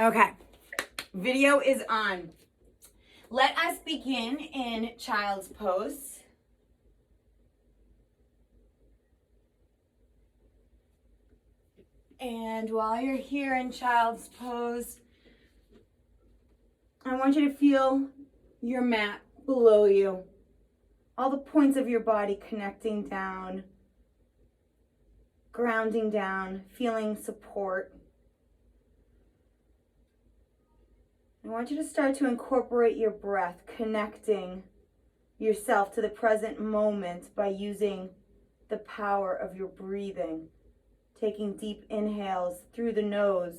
Okay, video is on. Let us begin in child's pose. And while you're here in child's pose, I want you to feel your mat below you. All the points of your body connecting down, grounding down, feeling support. I want you to start to incorporate your breath, connecting yourself to the present moment by using the power of your breathing. Taking deep inhales through the nose,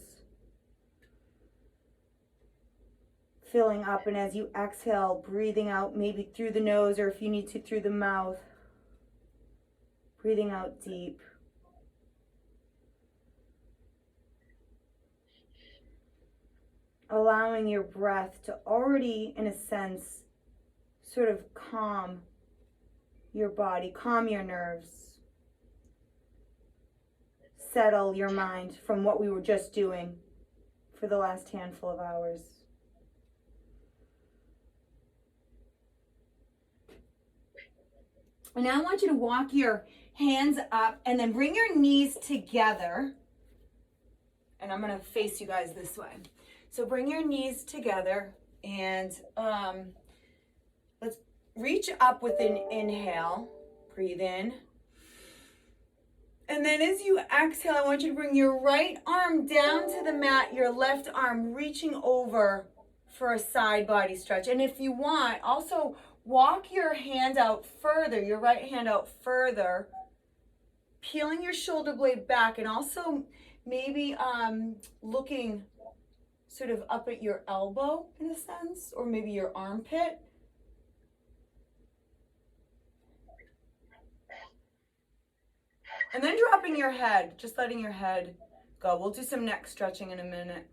filling up, and as you exhale, breathing out maybe through the nose, or if you need to, through the mouth. Breathing out deep. Allowing your breath to already, in a sense, sort of calm your body, calm your nerves. Settle your mind from what we were just doing for the last handful of hours. And now I want you to walk your hands up and then bring your knees together. And I'm going to face you guys this way. So bring your knees together and let's reach up with an inhale. Breathe in. And then as you exhale, I want you to bring your right arm down to the mat, your left arm reaching over for a side body stretch. And if you want, also walk your hand out further, your right hand out further, peeling your shoulder blade back, and also maybe looking sort of up at your elbow in a sense, or maybe your armpit. And then dropping your head, just letting your head go. We'll do some neck stretching in a minute.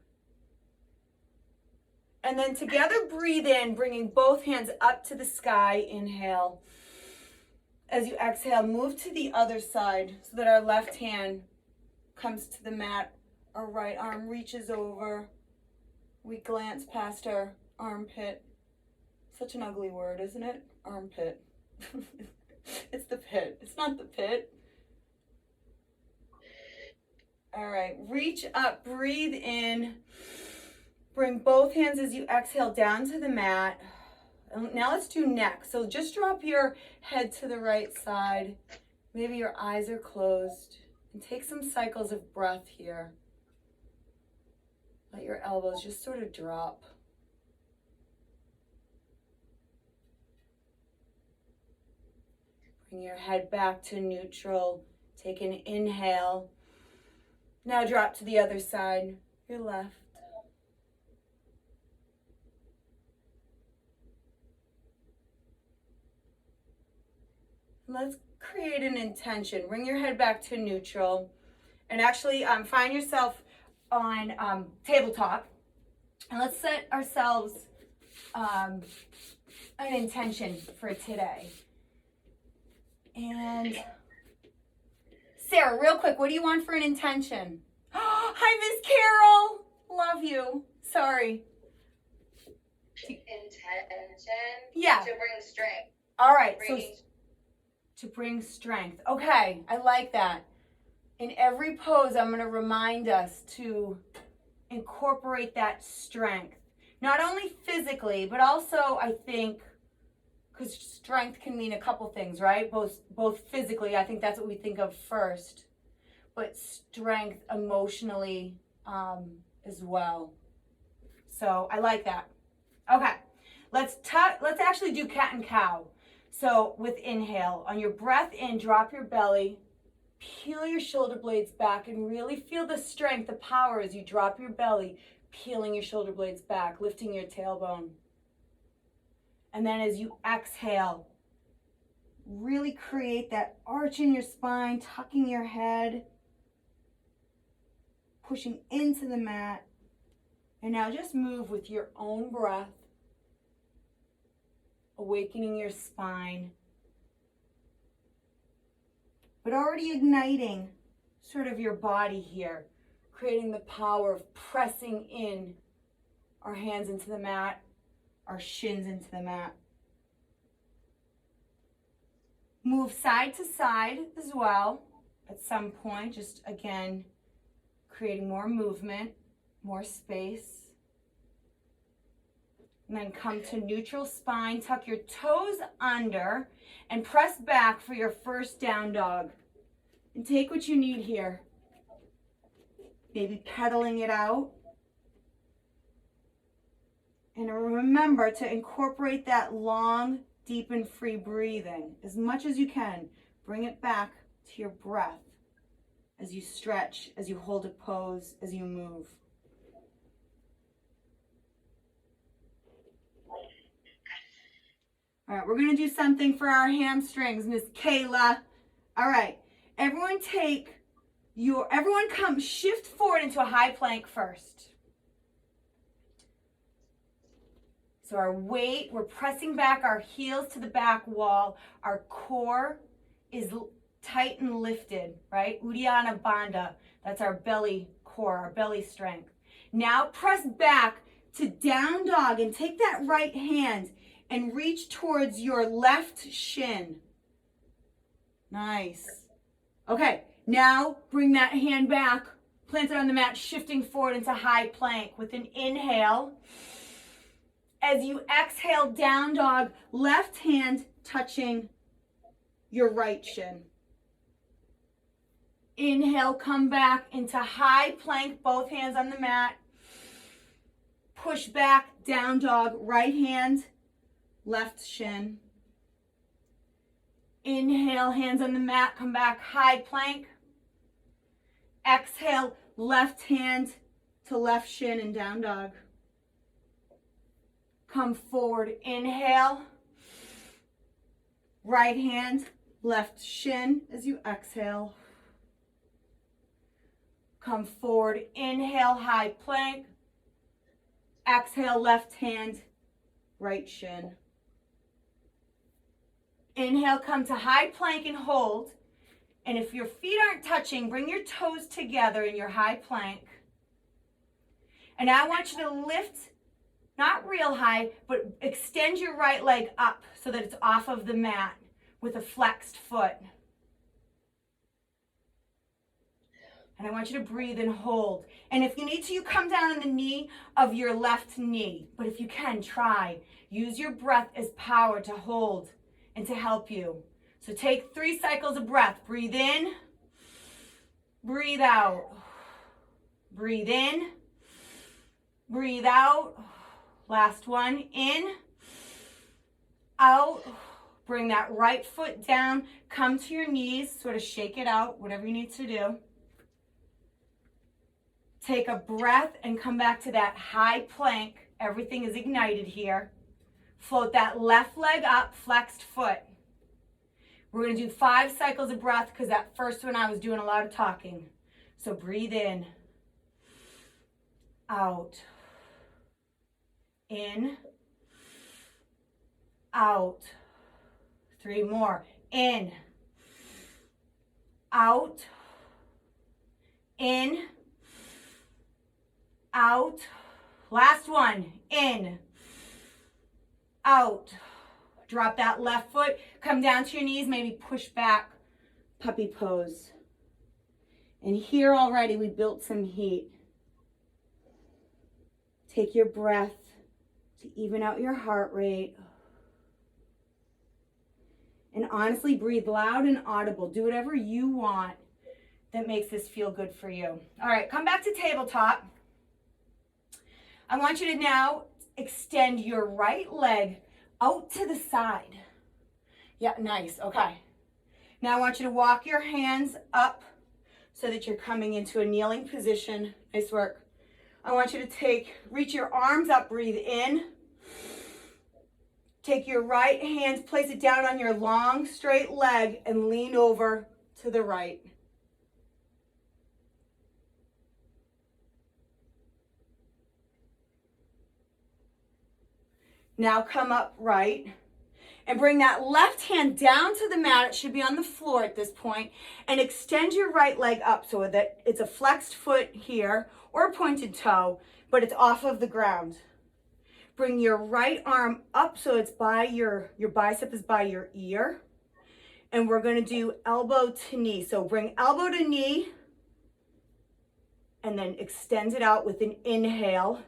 And then together, breathe in, bringing both hands up to the sky. Inhale. As you exhale, move to the other side so that our left hand comes to the mat. Our right arm reaches over. We glance past our armpit. Such an ugly word, isn't it? Armpit. It's the pit. It's not the pit. All right, reach up, breathe in. Bring both hands as you exhale down to the mat. Now let's do neck. So just drop your head to the right side. Maybe your eyes are closed. And take some cycles of breath here. Let your elbows just sort of drop. Bring your head back to neutral. Take an inhale. Now drop to the other side, your left. Let's create an intention. Bring your head back to neutral. And actually find yourself on tabletop. And let's set ourselves an intention for today. And Sarah, real quick, what do you want for an intention? Hi, Miss Carol. Love you. Sorry. Intention? Yeah. To bring strength. All right. So to bring strength. Okay, I like that. In every pose, I'm going to remind us to incorporate that strength. Not only physically, but also, I think, because strength can mean a couple things, right? Both physically, I think that's what we think of first, but strength emotionally as well. So I like that. Okay, let's actually do cat and cow. So with inhale, on your breath in, drop your belly, peel your shoulder blades back, and really feel the strength, the power as you drop your belly, peeling your shoulder blades back, lifting your tailbone. And then as you exhale, really create that arch in your spine, tucking your head, pushing into the mat. And now just move with your own breath, awakening your spine, but already igniting sort of your body here, creating the power of pressing in our hands into the mat, our shins into the mat. Move side to side as well at some point, just again, creating more movement, more space. And then come to neutral spine, tuck your toes under and press back for your first down dog. And take what you need here. Maybe pedaling it out. And remember to incorporate that long, deep and free breathing as much as you can. Bring it back to your breath as you stretch, as you hold a pose, as you move. All right, we're gonna do something for our hamstrings, Miss Kayla. All right, everyone come shift forward into a high plank first. So our weight, we're pressing back our heels to the back wall. Our core is tight and lifted, right? Uddiyana Bandha, that's our belly core, our belly strength. Now press back to down dog and take that right hand and reach towards your left shin. Nice. Okay, now bring that hand back, plant it on the mat, shifting forward into high plank with an inhale. As you exhale, down dog, left hand touching your right shin. Inhale, come back into high plank, both hands on the mat. Push back, down dog, right hand, left shin. Inhale, hands on the mat, come back, high plank. Exhale, left hand to left shin and down dog. Come forward, inhale. Right hand, left shin as you exhale. Come forward, inhale, high plank. Exhale, left hand, right shin. Inhale, come to high plank and hold. And if your feet aren't touching, bring your toes together in your high plank. And I want you to lift, not real high, but extend your right leg up so that it's off of the mat with a flexed foot. And I want you to breathe and hold. And if you need to, you come down on the knee of your left knee. But if you can, try. Use your breath as power to hold and to help you. So take 3 cycles of breath. Breathe in, breathe out. Breathe in, breathe out. Last one, in, out. Bring that right foot down. Come to your knees, sort of shake it out, whatever you need to do. Take a breath and come back to that high plank. Everything is ignited here. Float that left leg up, flexed foot. We're going to do 5 cycles of breath because that first one I was doing a lot of talking. So breathe in, out, in, out. 3 more. In, out, in, out. Last one. In, out. Drop that left foot. Come down to your knees. Maybe push back. Puppy pose. And here already we built some heat. Take your breath to even out your heart rate. And honestly, breathe loud and audible. Do whatever you want that makes this feel good for you. All right, come back to tabletop. I want you to now extend your right leg out to the side. Yeah, nice, okay. Now I want you to walk your hands up so that you're coming into a kneeling position. Nice work. I want you to reach your arms up, breathe in. Take your right hand, place it down on your long, straight leg and lean over to the right. Now come upright And bring that left hand down to the mat. It should be on the floor at this point. And extend your right leg up so that it's a flexed foot here or a pointed toe, but it's off of the ground. Bring your right arm up so it's by your bicep is by your ear. And we're going to do elbow to knee. So bring elbow to knee and then extend it out with an inhale.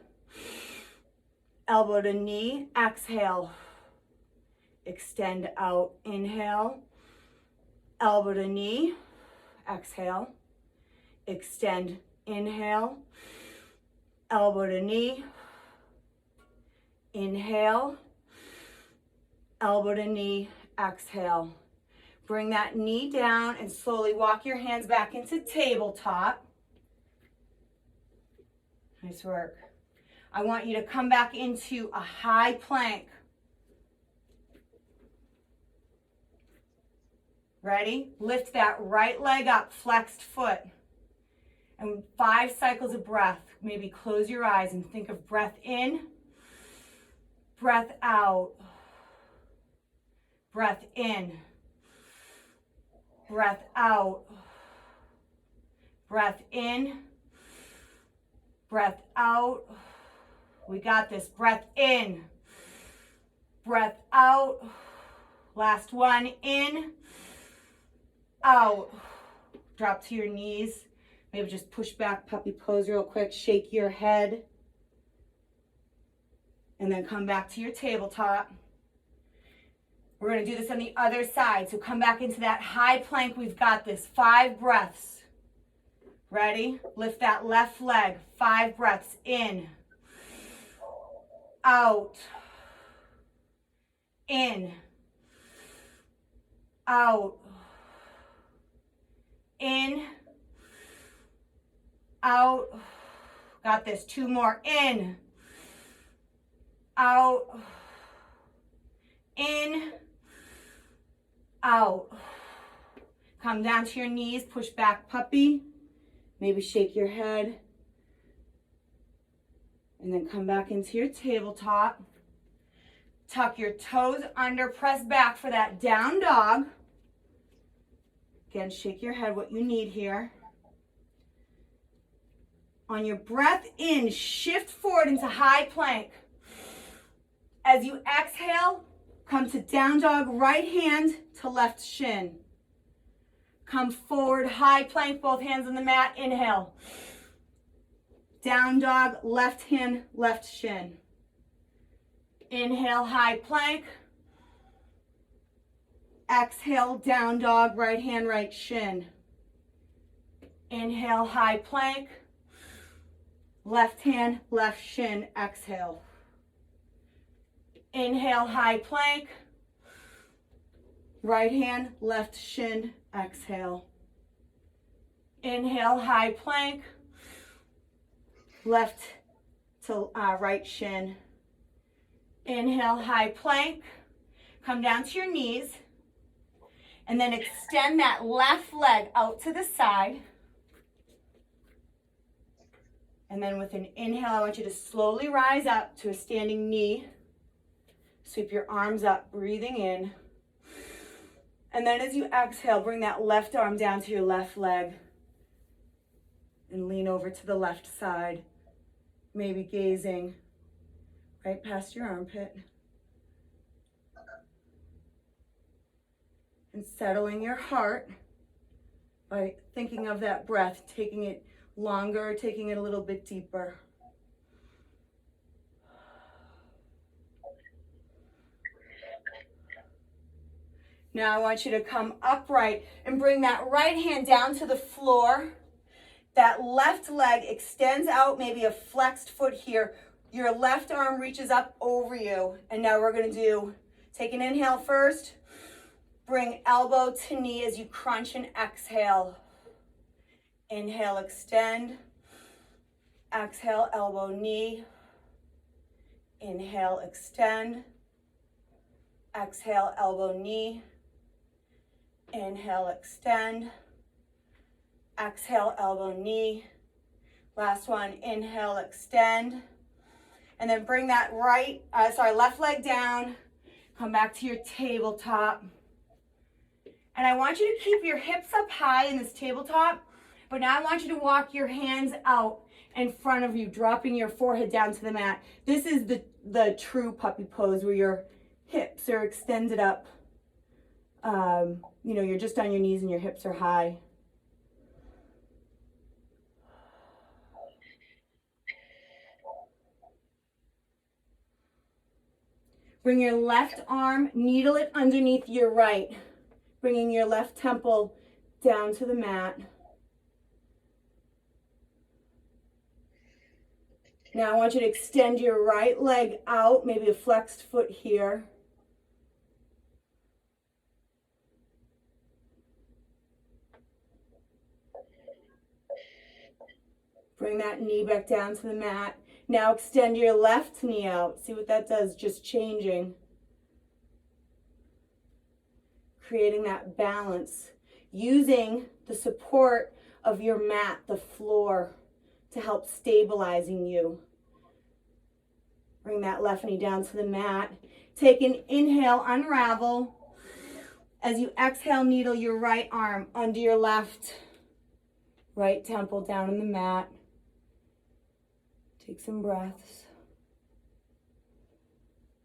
Elbow to knee, exhale. Extend out, inhale. Elbow to knee, exhale. Extend, inhale. Elbow to knee, inhale. Elbow to knee, exhale. Bring that knee down and slowly walk your hands back into tabletop. Nice work. I want you to come back into a high plank. Ready? Lift that right leg up, flexed foot. And 5 cycles of breath. Maybe close your eyes and think of breath in, breath out, breath in, breath out, breath in, breath out. We got this. Breath in, breath out. Last one, in, out. Drop to your knees. Maybe just push back, puppy pose real quick. Shake your head. And then come back to your tabletop. We're going to do this on the other side. So come back into that high plank. We've got this. 5 breaths. Ready? Lift that left leg. 5 breaths. In. Out. In. Out. In. Out. Got this. 2 more. In. Out. In. Out. Come down to your knees. Push back, puppy. Maybe shake your head. And then come back into your tabletop. Tuck your toes under. Press back for that down dog. Again, shake your head, what you need here. On your breath in, shift forward into high plank. As you exhale, come to down dog, right hand to left shin. Come forward, high plank, both hands on the mat, inhale. Down dog, left hand, left shin. Inhale, high plank. Exhale, down dog, right hand, right shin. Inhale, high plank. Left hand, left shin, exhale. Inhale, high plank. Right hand, left shin, exhale. Inhale, high plank. Left to right shin. Inhale, high plank. Come down to your knees. And then extend that left leg out to the side. And then with an inhale, I want you to slowly rise up to a standing knee. Sweep your arms up, breathing in. And then as you exhale, bring that left arm down to your left leg. And lean over to the left side. Maybe gazing right past your armpit. And settling your heart by thinking of that breath, taking it longer, taking it a little bit deeper. Now I want you to come upright and bring that right hand down to the floor. That left leg extends out, maybe a flexed foot here. Your left arm reaches up over you. And now we're going to take an inhale first. Bring elbow to knee as you crunch and exhale. Inhale, extend. Exhale, elbow, knee. Inhale, extend. Exhale, elbow, knee. Inhale, extend. Exhale, elbow, knee. Last one, inhale, extend. And then bring that left leg down. Come back to your tabletop. And I want you to keep your hips up high in this tabletop, but now I want you to walk your hands out in front of you, dropping your forehead down to the mat. This is the true puppy pose where your hips are extended up. You know, you're just on your knees and your hips are high. Bring your left arm, needle it underneath your right, bringing your left temple down to the mat. Now I want you to extend your right leg out, maybe a flexed foot here. Bring that knee back down to the mat. Now extend your left knee out. See what that does, just changing. Creating that balance. Using the support of your mat, the floor, to help stabilizing you. Bring that left knee down to the mat. Take an inhale, unravel. As you exhale, needle your right arm under your left. Right temple down on the mat. Take some breaths.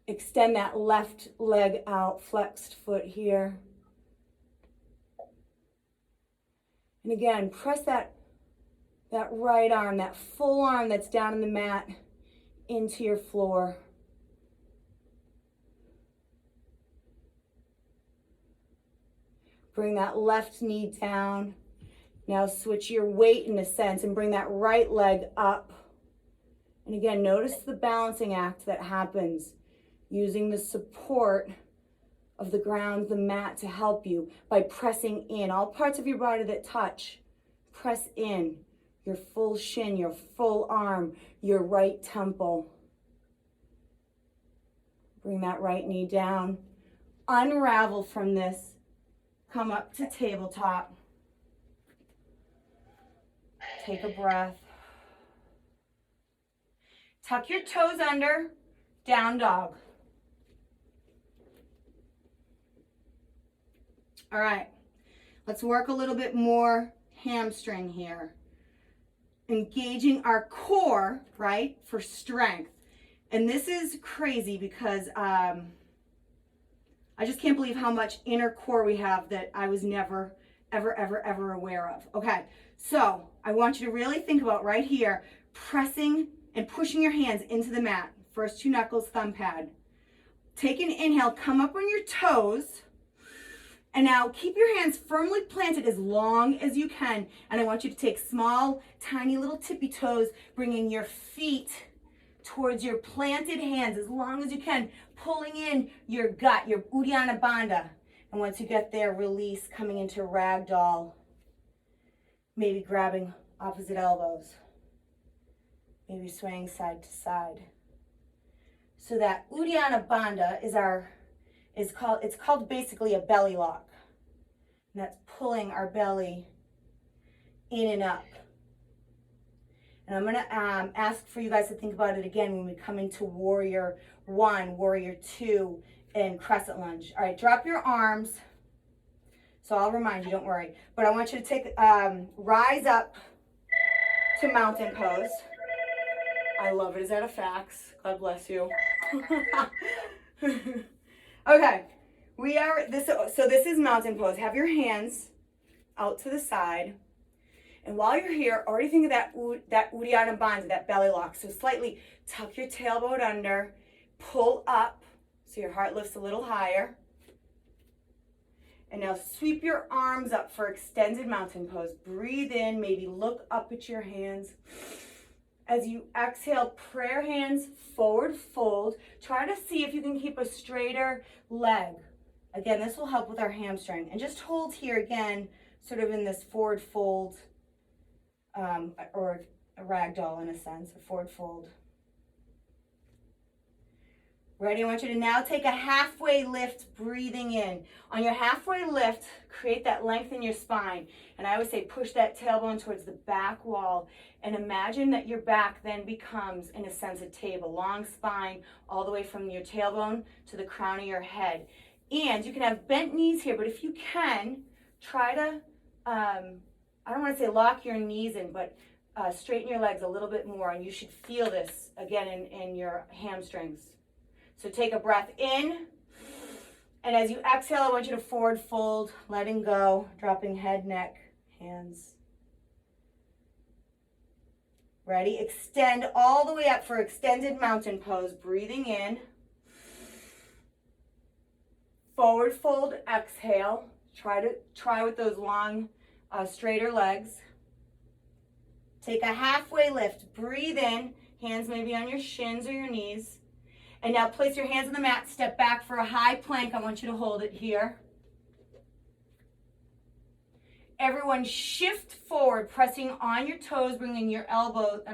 Extend that left leg out, flexed foot here. And again, press that right arm, that full arm that's down on the mat into your floor. Bring that left knee down. Now switch your weight in a sense and bring that right leg up. And again, notice the balancing act that happens using the support of the ground, the mat to help you by pressing in. All parts of your body that touch, press in. Your full shin, your full arm, your right temple. Bring that right knee down. Unravel from this. Come up to tabletop. Take a breath. Tuck your toes under, down dog. All right, let's work a little bit more hamstring here. Engaging our core, right, for strength. And this is crazy because I just can't believe how much inner core we have that I was never, ever aware of. Okay, so I want you to really think about right here, pressing and pushing your hands into the mat. First two knuckles, thumb pad. Take an inhale, come up on your toes. And now keep your hands firmly planted as long as you can. And I want you to take small, tiny little tippy toes, bringing your feet towards your planted hands as long as you can, pulling in your gut, your Uddiyana Bandha. And once you get there, release, coming into ragdoll. Maybe grabbing opposite elbows. Maybe swaying side to side. So that Uddiyana Bandha is called basically a belly lock. And that's pulling our belly in and up. And I'm gonna ask for you guys to think about it again when we come into Warrior 1, Warrior 2, and Crescent Lunge. All right, drop your arms. So I'll remind you, don't worry. But I want you to take, rise up to mountain pose. I love it. Is that a fax? God bless you. Okay, this is mountain pose. Have your hands out to the side. And while you're here, already think of that Uddiyana Bandha, that belly lock. So slightly tuck your tailbone under, pull up so your heart lifts a little higher. And now sweep your arms up for extended mountain pose. Breathe in, maybe look up at your hands. As you exhale, prayer hands, forward fold. Try to see if you can keep a straighter leg. Again, this will help with our hamstring. And just hold here again, sort of in this forward fold, or a ragdoll in a sense, a forward fold. Ready? I want you to now take a halfway lift, breathing in. On your halfway lift, create that length in your spine. And I always say push that tailbone towards the back wall and imagine that your back then becomes, in a sense, a table. Long spine all the way from your tailbone to the crown of your head. And you can have bent knees here, but if you can, try to, I don't want to say lock your knees in, but straighten your legs a little bit more. And you should feel this, again, in your hamstrings. So take a breath in, and as you exhale, I want you to forward fold, letting go, dropping head, neck, hands. Ready? Extend all the way up for extended mountain pose, breathing in. Forward fold, exhale. Try with those long, straighter legs. Take a halfway lift, breathe in, hands maybe on your shins or your knees. And now place your hands on the mat, step back for a high plank. I want you to hold it here. Everyone shift forward, pressing on your toes, bringing your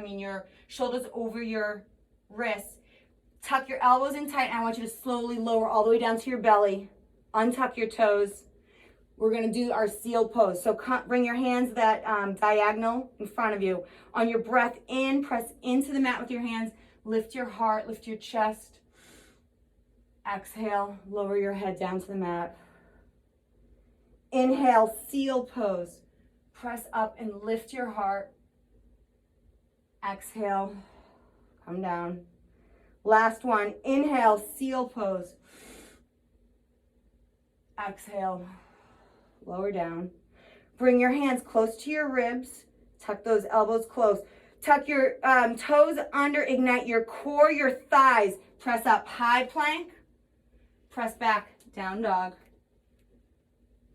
your shoulders over your wrists. Tuck your elbows in tight, and I want you to slowly lower all the way down to your belly. Untuck your toes. We're gonna do our seal pose. So bring your hands that diagonal in front of you. On your breath in, press into the mat with your hands. Lift your heart, lift your chest. Exhale, lower your head down to the mat. Inhale, seal pose. Press up and lift your heart. Exhale, come down. Last one, inhale, seal pose. Exhale, lower down. Bring your hands close to your ribs. Tuck those elbows close. Tuck your toes under, ignite your core, your thighs. Press up, high plank. Press back, down dog.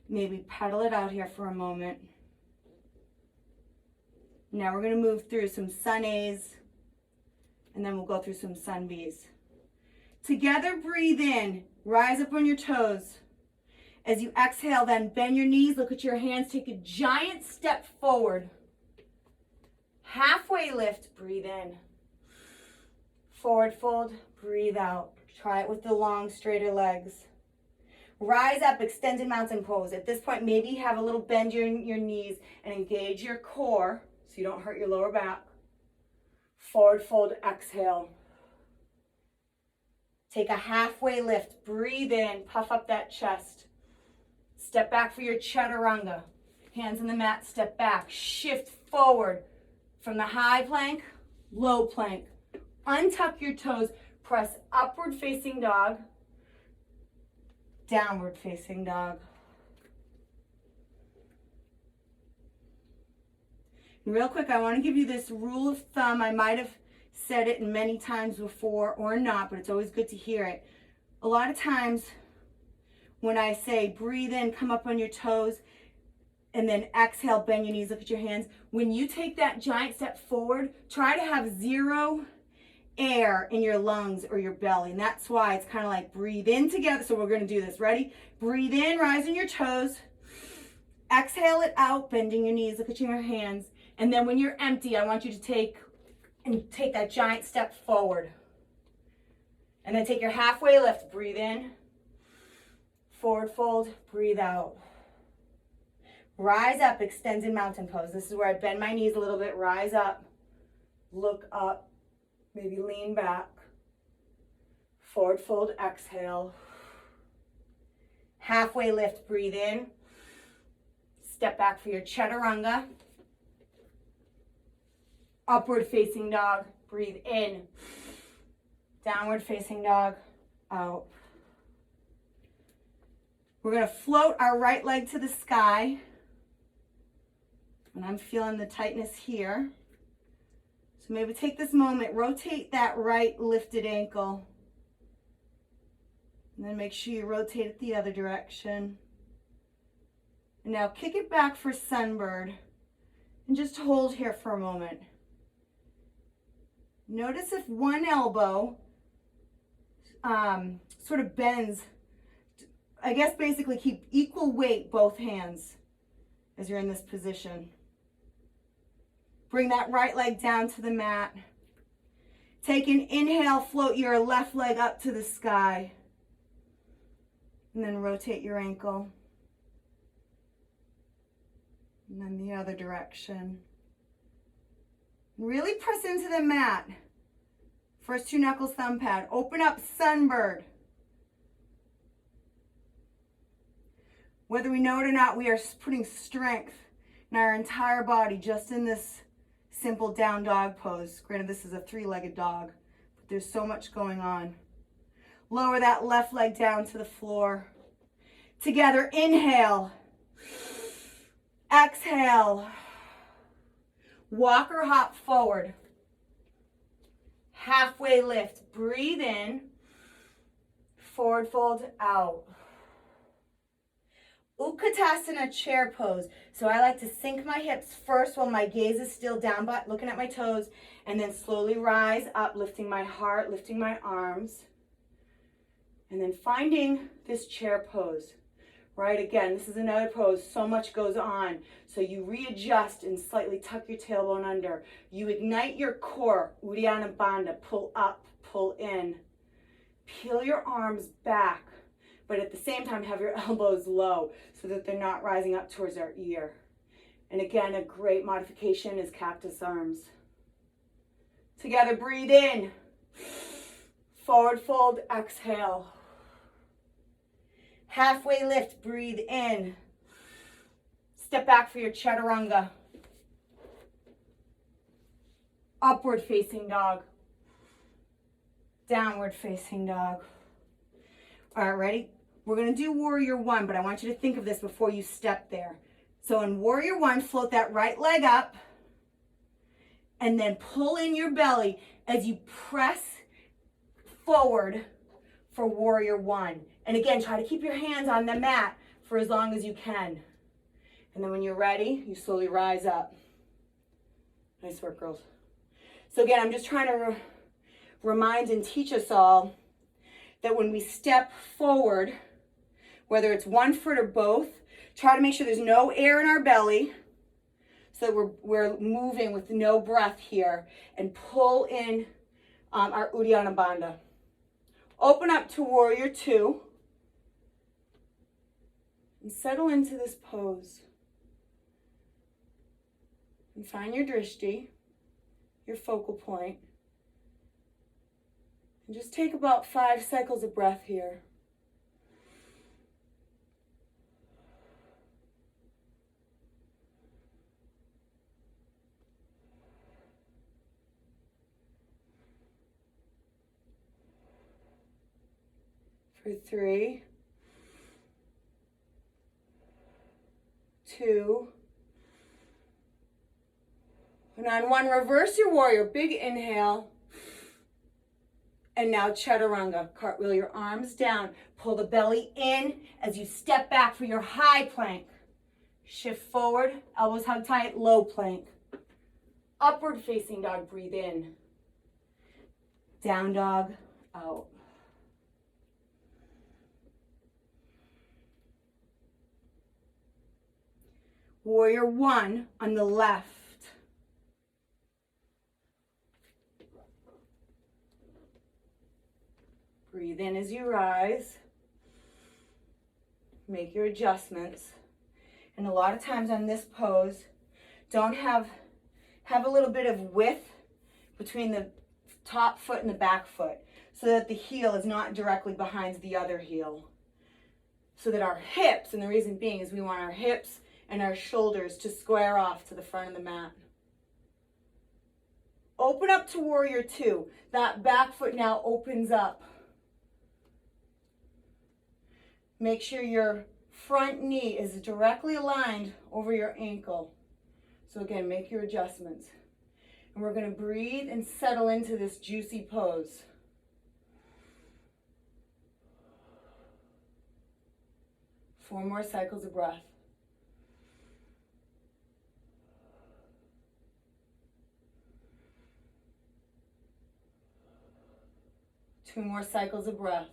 Maybe pedal it out here for a moment. Now we're gonna move through some sun A's, and then we'll go through some sun B's. Together, breathe in, rise up on your toes. As you exhale, then bend your knees, look at your hands, take a giant step forward. Halfway lift, breathe in. Forward fold, breathe out. Try it with the long, straighter legs. Rise up, extended mountain pose. At this point, maybe have a little bend in your knees and engage your core so you don't hurt your lower back. Forward fold, exhale. Take a halfway lift, breathe in, puff up that chest. Step back for your chaturanga. Hands on the mat, step back. Shift forward from the high plank, low plank. Untuck your toes, press upward facing dog, downward facing dog. And real quick, I want to give you this rule of thumb. I might have said it many times before or not, but it's always good to hear it. A lot of times when I say breathe in, come up on your toes, and then exhale, bend your knees, look at your hands. When you take that giant step forward, try to have zero air in your lungs or your belly. And that's why it's kind of like breathe in together. So we're going to do this. Ready? Breathe in, rise on your toes. Exhale it out, bending your knees, look at your hands. And then when you're empty, I want you to take that giant step forward. And then take your halfway lift. Breathe in. Forward fold. Breathe out. Rise up, extended mountain pose. This is where I bend my knees a little bit. Rise up. Look up. Maybe lean back. Forward fold, exhale. Halfway lift, breathe in. Step back for your chaturanga. Upward facing dog, breathe in. Downward facing dog, out. We're gonna float our right leg to the sky. And I'm feeling the tightness here. So maybe take this moment, rotate that right lifted ankle. And then make sure you rotate it the other direction. And now kick it back for sunbird. And just hold here for a moment. Notice if one elbow sort of bends. I guess basically keep equal weight, both hands, as you're in this position. Bring that right leg down to the mat. Take an inhale, float your left leg up to the sky. And then rotate your ankle. And then the other direction. Really press into the mat. First two knuckles, thumb pad. Open up, sunbird. Whether we know it or not, we are putting strength in our entire body just in this simple down dog pose. Granted, this is a three-legged dog, but there's so much going on. Lower that left leg down to the floor. Together, inhale. Exhale. Walk or hop forward. Halfway lift. Breathe in. Forward fold out. Utkatasana chair pose. So I like to sink my hips first while my gaze is still down, but looking at my toes, and then slowly rise up, lifting my heart, lifting my arms. And then finding this chair pose. Right, again, this is another pose. So much goes on. So you readjust and slightly tuck your tailbone under. You ignite your core, Uddiyana Bandha. Pull up, pull in. Peel your arms back, but at the same time have your elbows low so that they're not rising up towards our ear. And again, a great modification is cactus arms. Together, breathe in. Forward fold, exhale. Halfway lift, breathe in. Step back for your chaturanga. Upward facing dog. Downward facing dog. All right, ready? We're gonna do warrior one, but I want you to think of this before you step there. So in warrior one, float that right leg up and then pull in your belly as you press forward for warrior one. And again, try to keep your hands on the mat for as long as you can. And then when you're ready, you slowly rise up. Nice work, girls. So again, I'm just trying to remind and teach us all that when we step forward, whether it's 1 foot or both, try to make sure there's no air in our belly so that we're moving with no breath here, and pull in our Uddiyana Bandha. Open up to warrior two. And settle into this pose. And find your drishti, your focal point. And just take about 5 cycles of breath here. For 3, 2, and on 1, reverse your warrior. Big inhale. And now chaturanga. Cartwheel your arms down. Pull the belly in as you step back for your high plank. Shift forward, elbows hug tight, low plank. Upward facing dog, breathe in. Down dog, out. Warrior one on the left. Breathe in as you rise. Make your adjustments. And a lot of times on this pose, don't have a little bit of width between the top foot and the back foot so that the heel is not directly behind the other heel. So that our hips, and the reason being is we want our hips and our shoulders to square off to the front of the mat. Open up to warrior two. That back foot now opens up. Make sure your front knee is directly aligned over your ankle. So again, make your adjustments. And we're going to breathe and settle into this juicy pose. Four more cycles of breath. Two more cycles of breath.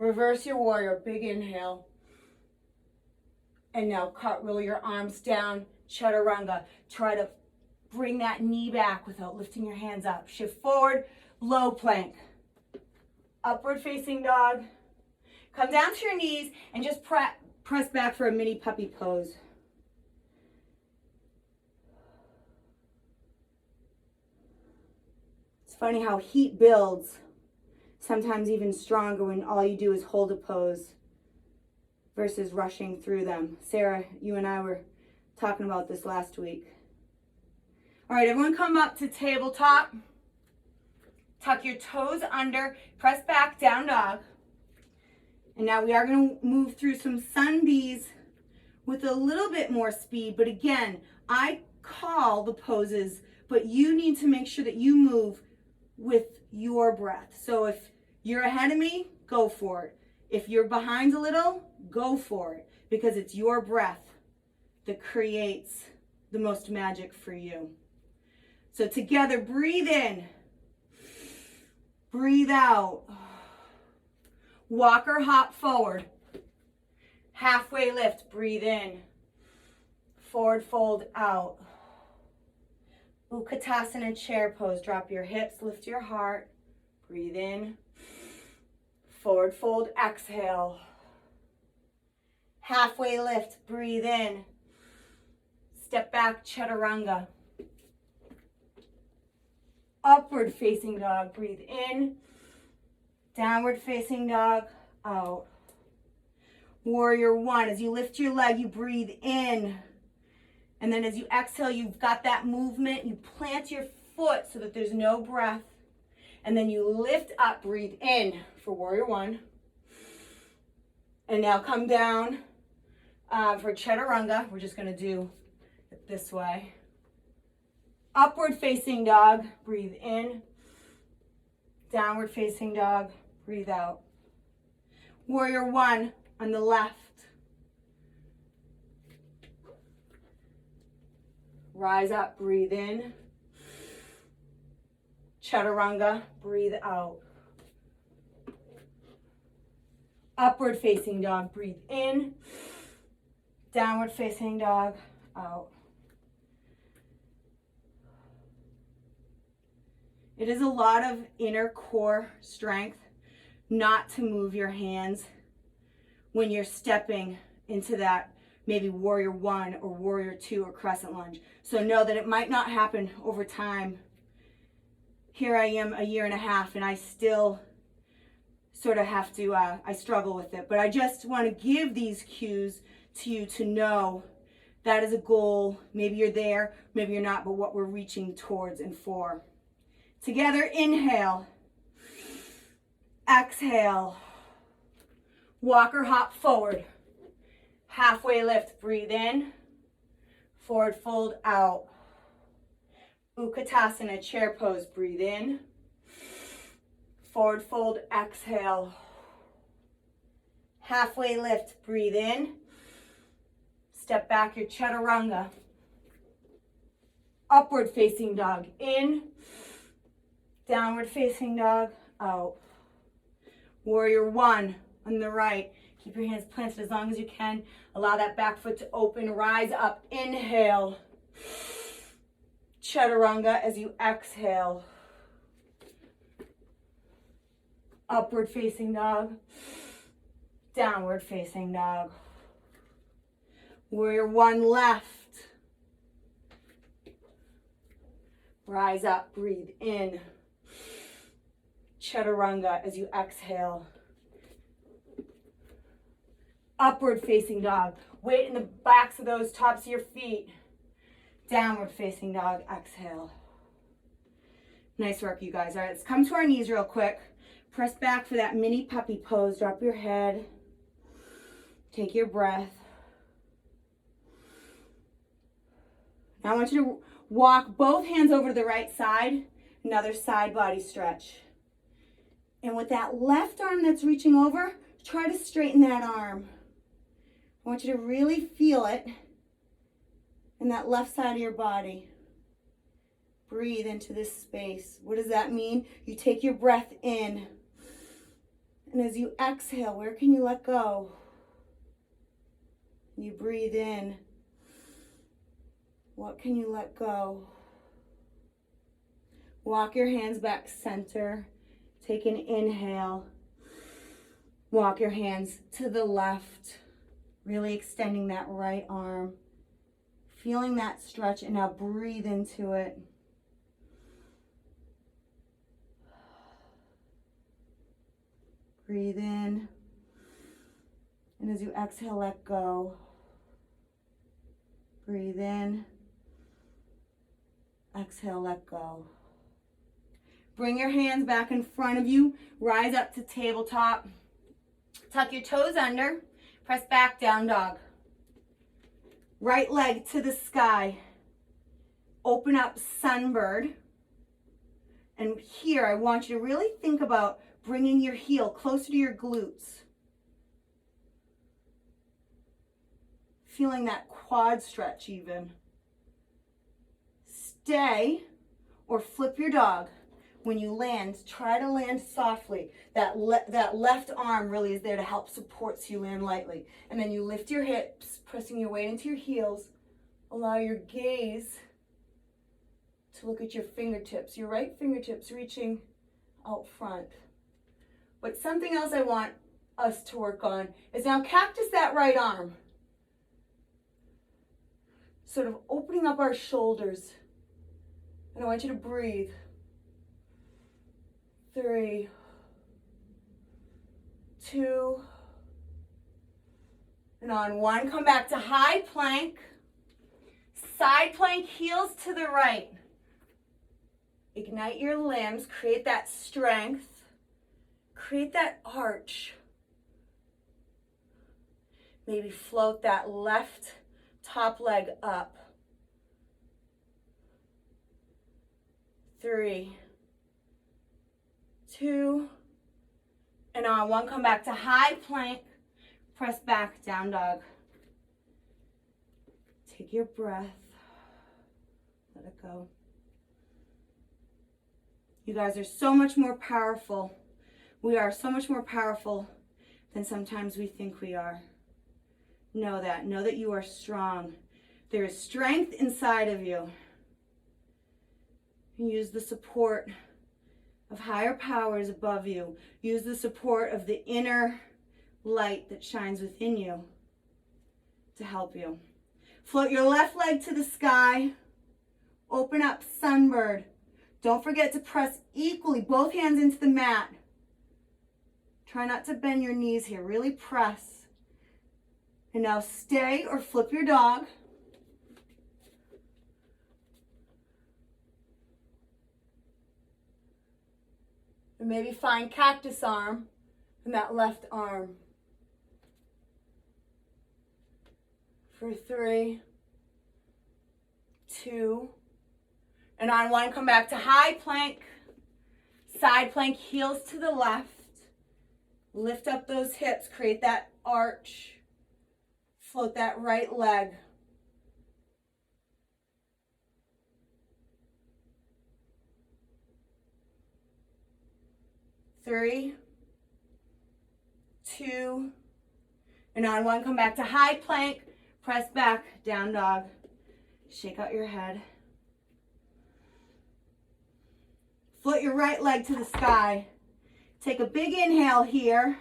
Reverse your warrior, big inhale. And now cartwheel your arms down, chaturanga. Try to bring that knee back without lifting your hands up. Shift forward, low plank. Upward facing dog. Come down to your knees and just press back for a mini puppy pose. It's funny how heat builds, sometimes even stronger when all you do is hold a pose versus rushing through them. Sarah, you and I were talking about this last week. All right, everyone come up to tabletop. Tuck your toes under, press back, down dog. And now we are going to move through some sun bees with a little bit more speed. But again, I call the poses, but you need to make sure that you move with your breath. So if you're ahead of me, go for it. If you're behind a little, go for it, because it's your breath that creates the most magic for you. So together, breathe in, breathe out. Walk or hop forward. Halfway lift, breathe in. Forward fold out. Utkatasana chair pose. Drop your hips, lift your heart. Breathe in. Forward fold, exhale. Halfway lift, breathe in. Step back, chaturanga. Upward facing dog, breathe in. Downward facing dog, out. Warrior one, as you lift your leg, you breathe in. And then as you exhale, you've got that movement. You plant your foot so that there's no breath. And then you lift up, breathe in for warrior one. And now come down for chaturanga. We're just gonna do it this way. Upward facing dog, breathe in. Downward facing dog, breathe out. Warrior one on the left. Rise up, breathe in. Chaturanga, breathe out. Upward facing dog, breathe in. Downward facing dog, out. It is a lot of inner core strength not to move your hands when you're stepping into that maybe warrior one or warrior two or crescent lunge. So know that it might not happen over time. Here I am a year and a half and I still sort of have to, I struggle with it. But I just want to give these cues to you to know that is a goal. Maybe you're there, maybe you're not, but what we're reaching towards and for. Together, inhale. Exhale. Walk or hop forward. Halfway lift, breathe in. Forward fold out. Utkatasana chair pose, breathe in. Forward fold, exhale. Halfway lift, breathe in. Step back, your chaturanga. Upward facing dog, in. Downward facing dog, out. Warrior one on the right. Keep your hands planted as long as you can. Allow that back foot to open. Rise up, inhale. Chaturanga as you exhale. Upward facing dog. Downward facing dog. Warrior one left. Rise up, breathe in. Chaturanga as you exhale. Upward facing dog. Weight in the backs of those tops of your feet. Downward facing dog, exhale. Nice work, you guys. All right, let's come to our knees real quick. Press back for that mini puppy pose. Drop your head. Take your breath. Now I want you to walk both hands over to the right side. Another side body stretch. And with that left arm that's reaching over, try to straighten that arm. I want you to really feel it in that left side of your body. Breathe into this space. What does that mean? You take your breath in. And as you exhale, where can you let go? You breathe in. What can you let go? Walk your hands back center. Take an inhale. Walk your hands to the left. Really extending that right arm. Feeling that stretch, and now breathe into it. Breathe in. And as you exhale, let go. Breathe in. Exhale, let go. Bring your hands back in front of you. Rise up to tabletop. Tuck your toes under. Press back, down dog. Right leg to the sky. Open up, sunbird. And here, I want you to really think about bringing your heel closer to your glutes. Feeling that quad stretch even. Stay or flip your dog. When you land, try to land softly. That left arm really is there to help support so you land lightly. And then you lift your hips, pressing your weight into your heels. Allow your gaze to look at your fingertips. Your right fingertips reaching out front. But something else I want us to work on is now cactus that right arm. Sort of opening up our shoulders. And I want you to breathe. 3, 2, and on 1, come back to high plank. Side plank, heels to the right. Ignite your limbs, create that strength, create that arch. Maybe float that left top leg up. 3, 2, and on 1, come back to high plank, press back, down dog. Take your breath, let it go. You guys are so much more powerful. We are so much more powerful than sometimes we think we are. Know that you are strong. There is strength inside of you. Use the support of higher powers above you. Use the support of the inner light that shines within you to help you. Float your left leg to the sky. Open up, sunbird. Don't forget to press equally, both hands into the mat. Try not to bend your knees here. Really press. And now stay or flip your dog. And maybe find cactus arm in that left arm. For 3, 2, and on 1, come back to high plank. Side plank, heels to the left. Lift up those hips, create that arch. Float that right leg. 3, 2, and on 1, come back to high plank, press back, down dog, shake out your head. Float your right leg to the sky. Take a big inhale here.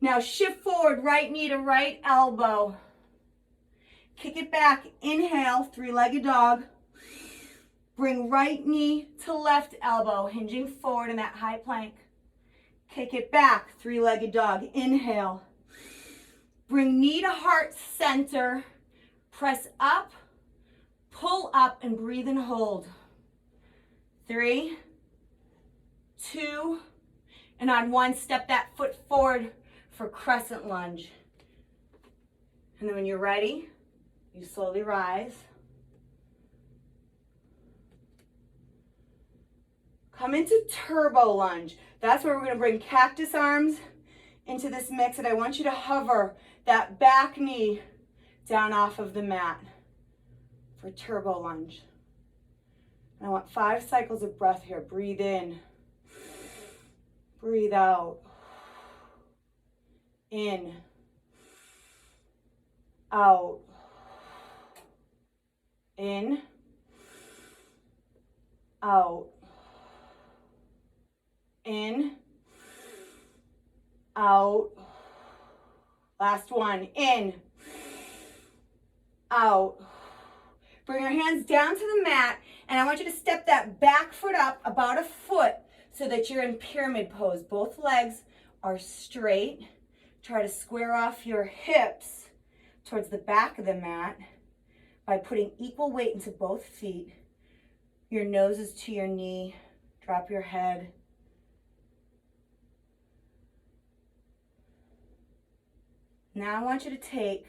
Now shift forward, right knee to right elbow. Kick it back, inhale, 3-legged dog. Bring right knee to left elbow, hinging forward in that high plank. Kick it back, 3-legged dog. Inhale. Bring knee to heart center. Press up, pull up, and breathe and hold. 3, 2, and on 1, step that foot forward for crescent lunge. And then when you're ready, you slowly rise. Come into turbo lunge. That's where we're going to bring cactus arms into this mix, and I want you to hover that back knee down off of the mat for turbo lunge. And I want 5 cycles of breath here. Breathe in. Breathe out. In. out, in, out, in, out. Last one, in, out. Bring your hands down to the mat, and I want you to step that back foot up about a foot so that you're in pyramid pose. Both legs are straight. Try to square off your hips towards the back of the mat by putting equal weight into both feet. Your nose is to your knee. Drop your head. Now I want you to take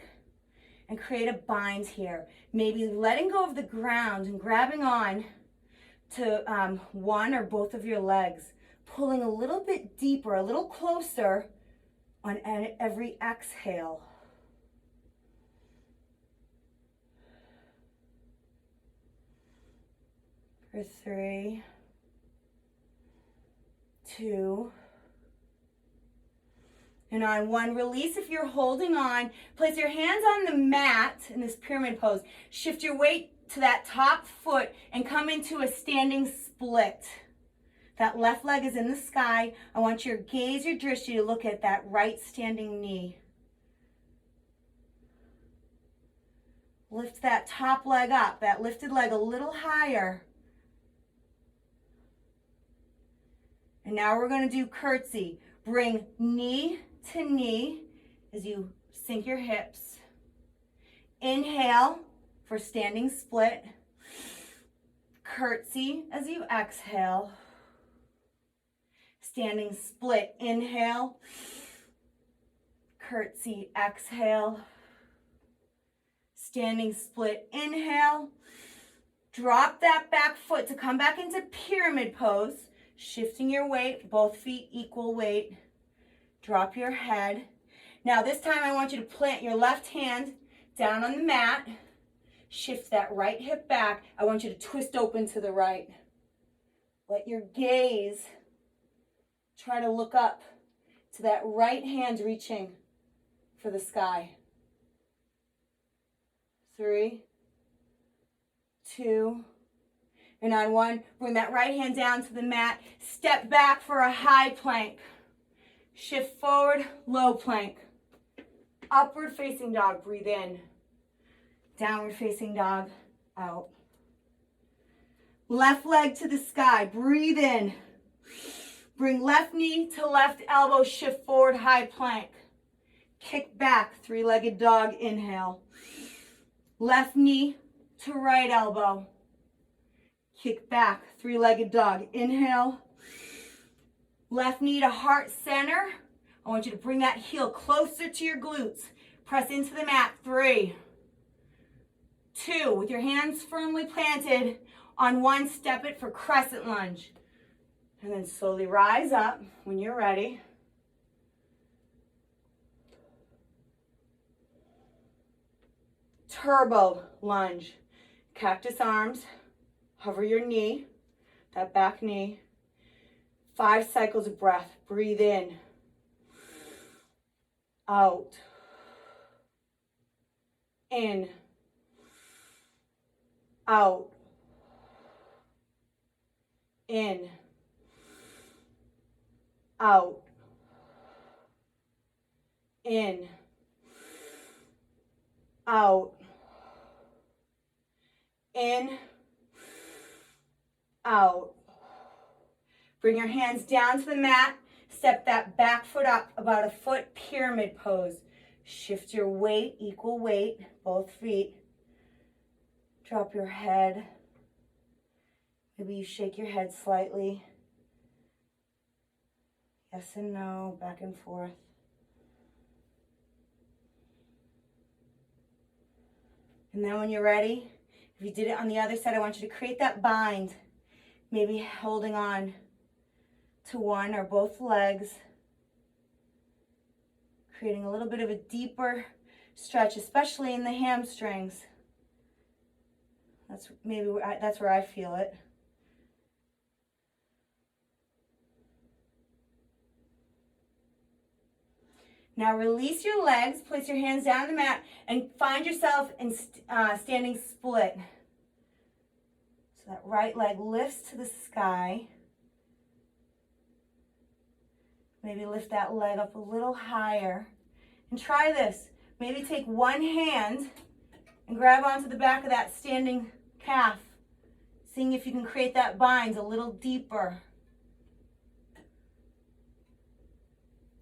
and create a bind here. Maybe letting go of the ground and grabbing on to one or both of your legs. Pulling a little bit deeper, a little closer on every exhale. For 3, 2, and on 1, release. If you're holding on, place your hands on the mat in this pyramid pose. Shift your weight to that top foot and come into a standing split. That left leg is in the sky. I want your gaze, your drishti, to look at that right standing knee. Lift that top leg up, that lifted leg a little higher. And now we're going to do curtsy. Bring knee to knee as you sink your hips. Inhale for standing split. Curtsy as you exhale. Standing split, inhale. Curtsy, exhale. Standing split, inhale. Drop that back foot to come back into pyramid pose. Shifting your weight, both feet equal weight. Drop your head. Now this time I want you to plant your left hand down on the mat. Shift that right hip back. I want you to twist open to the right. Let your gaze try to look up to that right hand reaching for the sky. 3, 2, and on 1, bring that right hand down to the mat. Step back for a high plank. Shift forward, low plank. Upward facing dog, breathe in. Downward facing dog, out. Left leg to the sky, breathe in. Bring left knee to left elbow, shift forward, high plank. Kick back, three-legged dog, inhale. Left knee to right elbow. Kick back, three-legged dog, inhale. Left knee to heart center. I want you to bring that heel closer to your glutes. Press into the mat, 3, 2, with your hands firmly planted. On 1, step it for crescent lunge. And then slowly rise up when you're ready. Turbo lunge. Cactus arms. Hover your knee, that back knee. 5 cycles of breath. Breathe in. Out. In. Out. In. Out. In. Out. In. Out. Bring your hands down to the mat. Step that back foot up about a foot, pyramid pose. Shift your weight, equal weight, both feet. Drop your head. Maybe you shake your head slightly. Yes and no, back and forth. And then when you're ready, if you did it on the other side, I want you to create that bind. Maybe holding on to one or both legs. Creating a little bit of a deeper stretch, especially in the hamstrings. That's where I feel it. Now release your legs, place your hands down on the mat, and find yourself in standing split. So that right leg lifts to the sky. Maybe lift that leg up a little higher. And try this. Maybe take one hand and grab onto the back of that standing calf, seeing if you can create that bind a little deeper.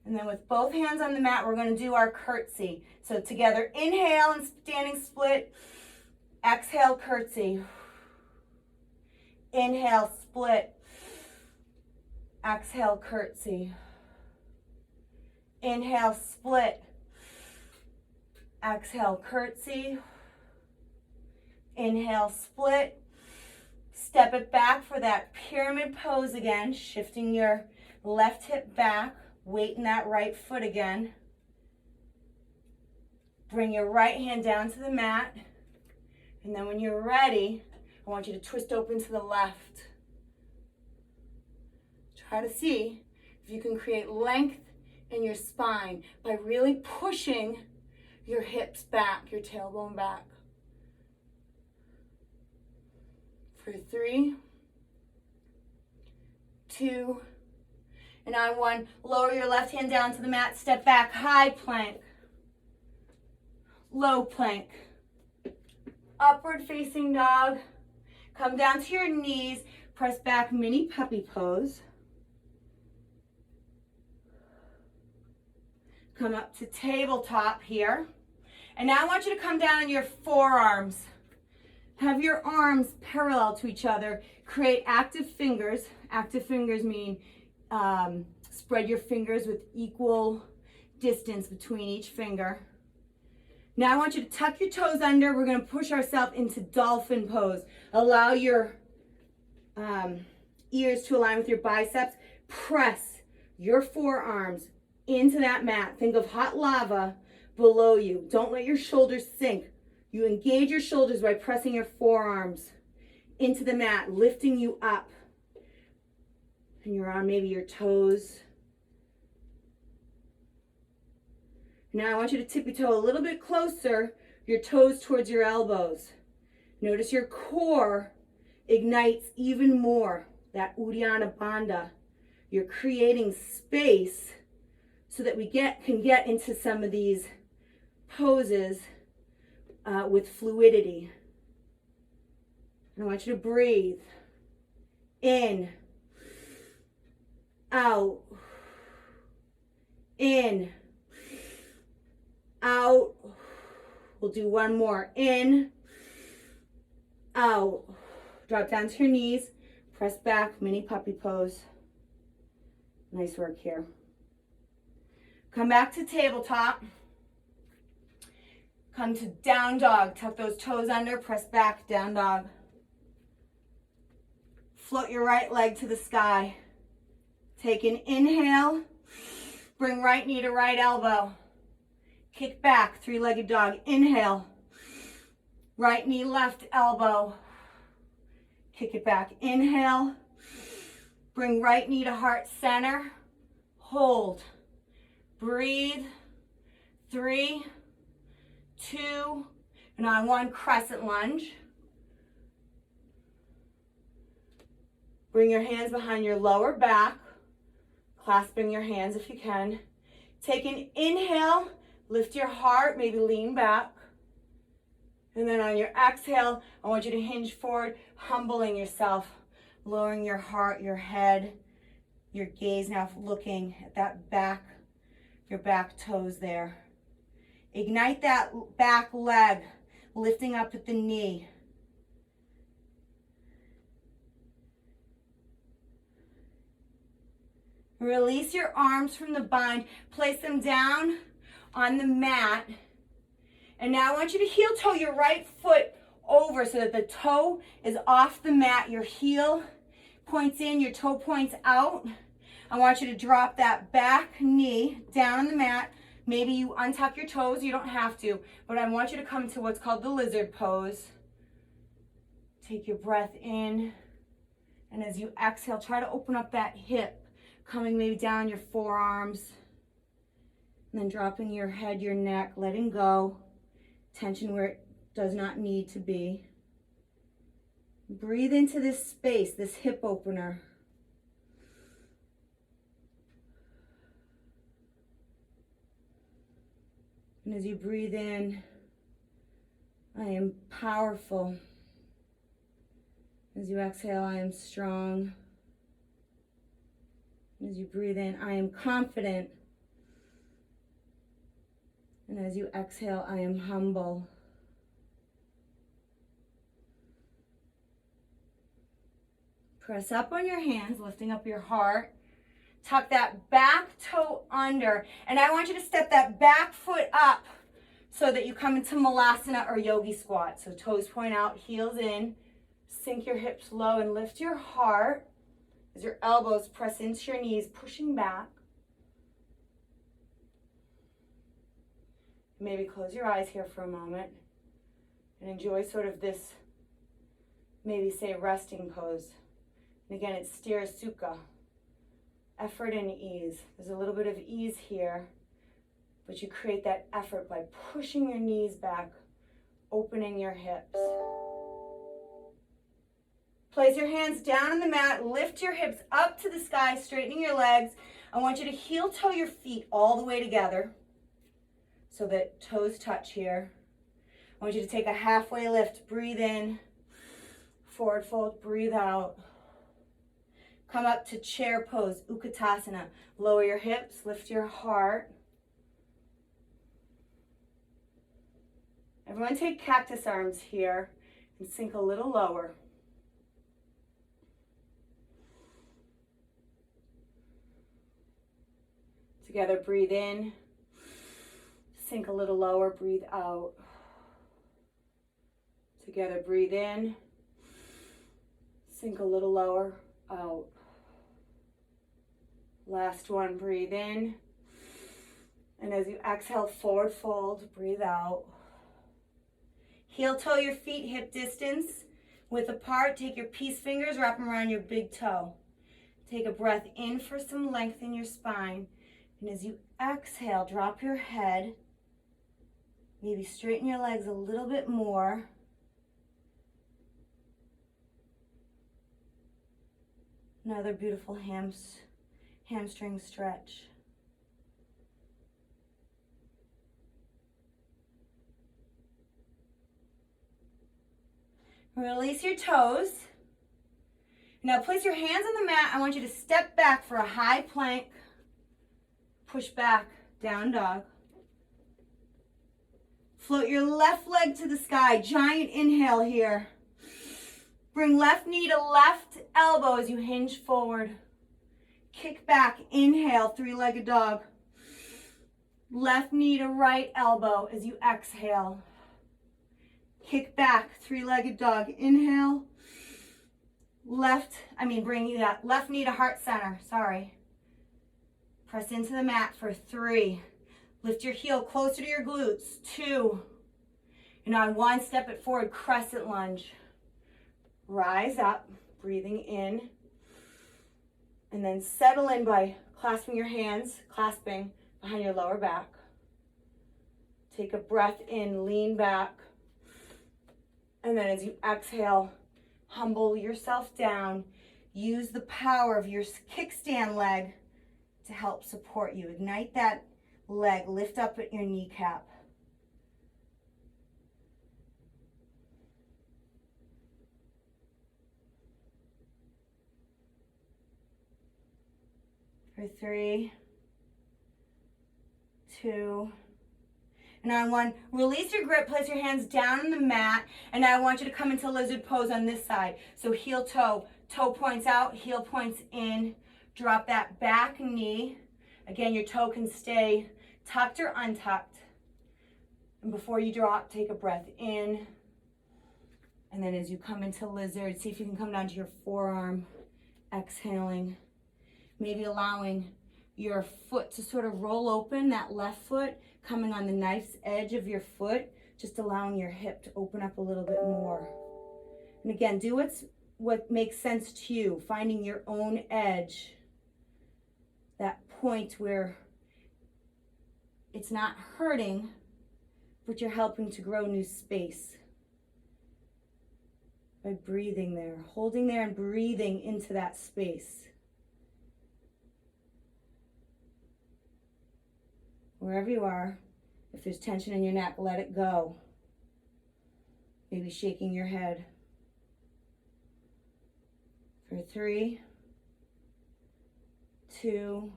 And then with both hands on the mat, we're going to do our curtsy. So together, inhale and standing split. Exhale, curtsy. Inhale, split. Exhale, curtsy. Inhale, split. Exhale, curtsy. Inhale, split. Step it back for that pyramid pose again, shifting your left hip back, weight in that right foot again. Bring your right hand down to the mat. And then when you're ready, I want you to twist open to the left. Try to see if you can create length in your spine by really pushing your hips back, your tailbone back. For 3, 2, and on 1, lower your left hand down to the mat, step back, high plank, low plank, upward facing dog, come down to your knees, press back, mini puppy pose. Come up to tabletop here. And now I want you to come down on your forearms. Have your arms parallel to each other. Create active fingers. Active fingers mean spread your fingers with equal distance between each finger. Now I want you to tuck your toes under. We're going to push ourselves into dolphin pose. Allow your ears to align with your biceps. Press your forearms into that mat. Think of hot lava below you. Don't let your shoulders sink. You engage your shoulders by pressing your forearms into the mat, lifting you up. And you're on maybe your toes. Now I want you to tippy toe a little bit closer, your toes towards your elbows. Notice your core ignites even more, that Uddiyana Bandha. You're creating space so that we can get into some of these poses with fluidity. And I want you to breathe in, out, in, out. We'll do one more. In, out. Drop down to your knees, press back, mini puppy pose. Nice work here. Come back to tabletop. Come to down dog. Tuck those toes under, press back, down dog. Float your right leg to the sky. Take an inhale. Bring right knee to right elbow. Kick back, three-legged dog. Inhale. Right knee, left elbow. Kick it back. Inhale. Bring right knee to heart center. Hold. Breathe. 3, 2, and on 1, crescent lunge. Bring your hands behind your lower back, clasping your hands if you can. Take an inhale, lift your heart, maybe lean back. And then on your exhale, I want you to hinge forward, humbling yourself, lowering your heart, your head, your gaze now looking at that back, your back toes there. Ignite that back leg, lifting up at the knee. Release your arms from the bind. Place them down on the mat. And now I want you to heel toe your right foot over so that the toe is off the mat. Your heel points in, your toe points out. I want you to drop that back knee down on the mat. Maybe you untuck your toes, you don't have to, but I want you to come to what's called the lizard pose. Take your breath in, and as you exhale, try to open up that hip, coming maybe down your forearms. And then dropping your head, your neck, letting go. Tension where it does not need to be. Breathe into this space, this hip opener. And as you breathe in, I am powerful. As you exhale, I am strong. As you breathe in, I am confident. And as you exhale, I am humble. Press up on your hands, lifting up your heart. Tuck that back toe under. And I want you to step that back foot up so that you come into Malasana or Yogi Squat. So toes point out, heels in. Sink your hips low and lift your heart as your elbows press into your knees, pushing back. Maybe close your eyes here for a moment and enjoy sort of this, maybe say resting pose. And again, it's Sthira Sukha. Effort and ease. There's a little bit of ease here, but you create that effort by pushing your knees back, opening your hips. Place your hands down on the mat, lift your hips up to the sky, straightening your legs. I want you to heel toe your feet all the way together so that toes touch here. I want you to take a halfway lift, breathe in, forward fold, breathe out. Come up to chair pose, Utkatasana. Lower your hips, lift your heart. Everyone take cactus arms here and sink a little lower. Together, breathe in, sink a little lower, breathe out. Together, breathe in, sink a little lower, out. Last one, breathe in. And as you exhale, forward fold, breathe out. Heel toe your feet hip distance width apart. Take your peace fingers, wrap them around your big toe. Take a breath in for some length in your spine. And as you exhale, drop your head. Maybe straighten your legs a little bit more. Another beautiful hamstring stretch. Release your toes. Now place your hands on the mat. I want you to step back for a high plank. Push back, down dog. Float your left leg to the sky. Giant inhale here. Bring left knee to left elbow as you hinge forward. Kick back, inhale, three-legged dog. Left knee to right elbow as you exhale. Kick back, three-legged dog. Inhale. Bring that left knee to heart center, sorry. Press into the mat for 3. Lift your heel closer to your glutes. 2. And on 1, step it forward, crescent lunge. Rise up, breathing in. And then settle in by clasping your hands, clasping behind your lower back. Take a breath in, lean back. And then as you exhale, humble yourself down. Use the power of your kickstand leg to help support you. Ignite that leg, lift up at your kneecap. For 3, 2, and on 1, release your grip, place your hands down on the mat, and now I want you to come into lizard pose on this side. So heel toe, toe points out, heel points in, drop that back knee. Again, your toe can stay tucked or untucked. And before you drop, take a breath in. And then as you come into lizard, see if you can come down to your forearm, exhaling. Maybe allowing your foot to sort of roll open, that left foot coming on the knife's edge of your foot, just allowing your hip to open up a little bit more. And again, do what makes sense to you, finding your own edge, that point where It's not hurting, but you're helping to grow new space by breathing there, holding there and breathing into that space. Wherever you are, if there's tension in your neck, let it go. Maybe shaking your head. For 3, 2,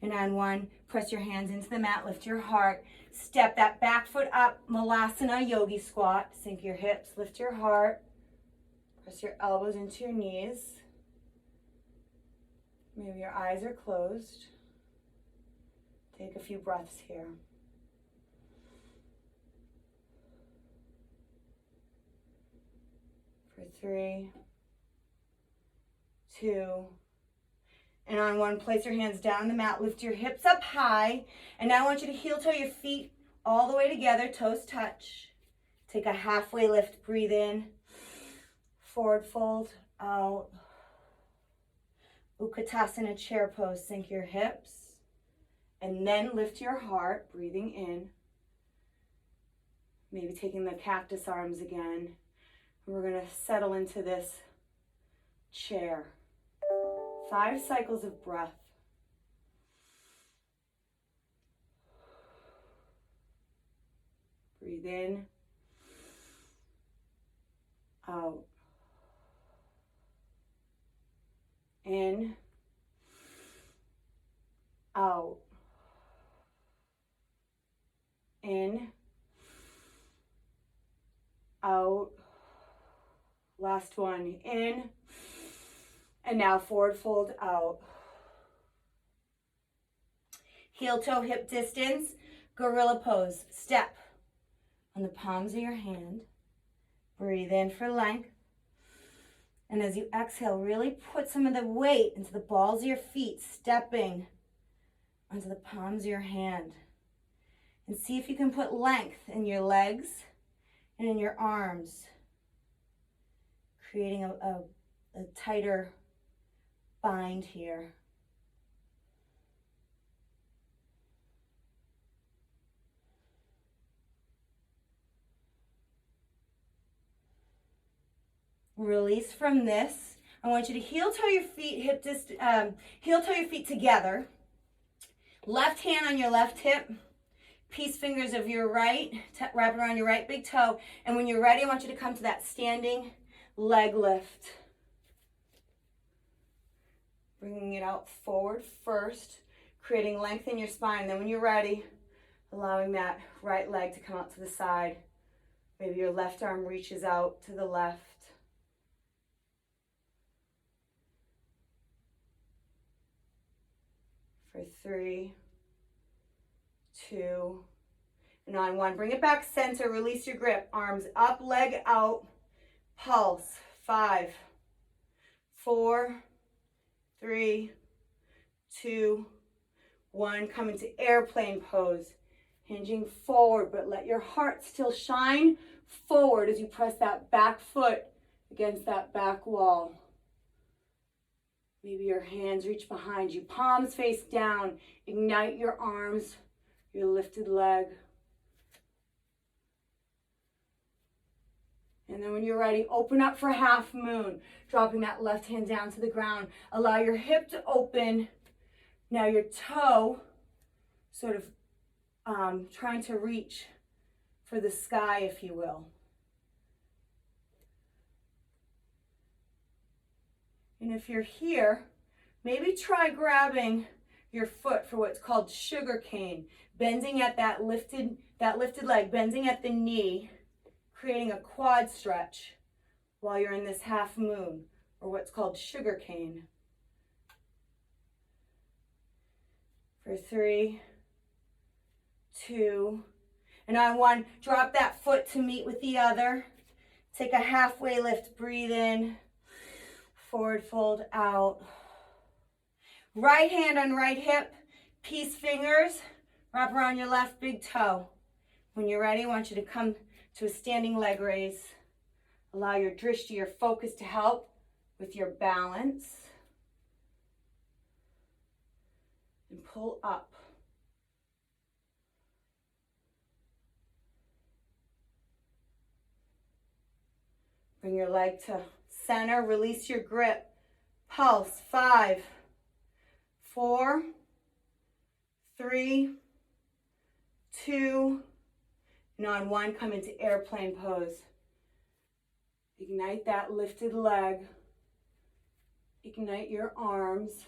and on 1, press your hands into the mat, lift your heart, step that back foot up, Malasana Yogi Squat, sink your hips, lift your heart, press your elbows into your knees. Maybe your eyes are closed. Take a few breaths here. For 3, 2, and on 1, place your hands down on the mat, lift your hips up high, and now I want you to heel toe your feet all the way together, toes touch. Take a halfway lift, breathe in, forward fold, out. Utkatasana chair pose, sink your hips, and then lift your heart, breathing in. Maybe taking the cactus arms again. We're gonna settle into this chair. 5 cycles of breath. Breathe in, out, in, out, in, out. Last one, in, and now forward fold out. Heel toe hip distance, gorilla pose. Step on the palms of your hand. Breathe in for length. And as you exhale, really put some of the weight into the balls of your feet, stepping onto the palms of your hand. And see if you can put length in your legs and in your arms, creating a tighter bind here. Release from this. I want you to heel toe your feet, heel toe your feet together. Left hand on your left hip. Peace fingers of your right, wrap around your right big toe. And when you're ready, I want you to come to that standing leg lift. Bringing it out forward first, creating length in your spine. Then when you're ready, allowing that right leg to come out to the side. Maybe your left arm reaches out to the left. For 3, 2, and on 1. Bring it back center, release your grip. Arms up, leg out, pulse. 5, 4, 3, 2, 1. Come into airplane pose. Hinging forward, but let your heart still shine forward as you press that back foot against that back wall. Maybe your hands reach behind you, palms face down. Ignite your arms, your lifted leg. And then when you're ready, open up for half moon, dropping that left hand down to the ground. Allow your hip to open. Now your toe sort of trying to reach for the sky, if you will. And if you're here, maybe try grabbing your foot for what's called sugar cane, bending at that lifted leg, bending at the knee, creating a quad stretch while you're in this half moon, or what's called sugar cane. For 3, 2, and on 1, drop that foot to meet with the other. Take a halfway lift, breathe in. Forward fold out. Right hand on right hip, peace fingers, wrap around your left big toe. When you're ready, I want you to come to a standing leg raise. Allow your drishti, your focus, to help with your balance. And pull up. Bring your leg to center. Release your grip. Pulse. 5, 4, 3, 2, and on 1, come into airplane pose. Ignite that lifted leg. Ignite your arms.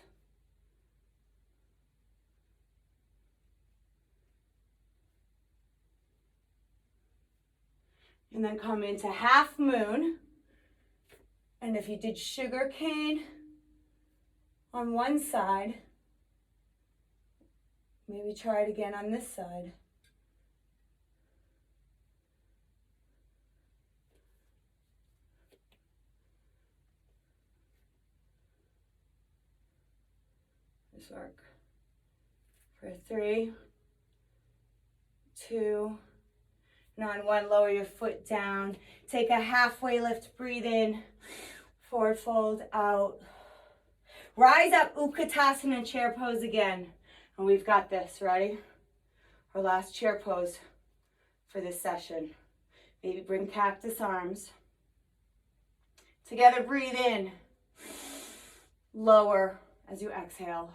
And then come into half moon. And if you did sugar cane on one side, maybe try it again on this side. This work. For 3, 2, and on 1, lower your foot down. Take a halfway lift, breathe in, forward fold out. Rise up, Utkatasana chair pose again. And we've got this, ready? Our last chair pose for this session. Maybe bring cactus arms. Together, breathe in. Lower as you exhale.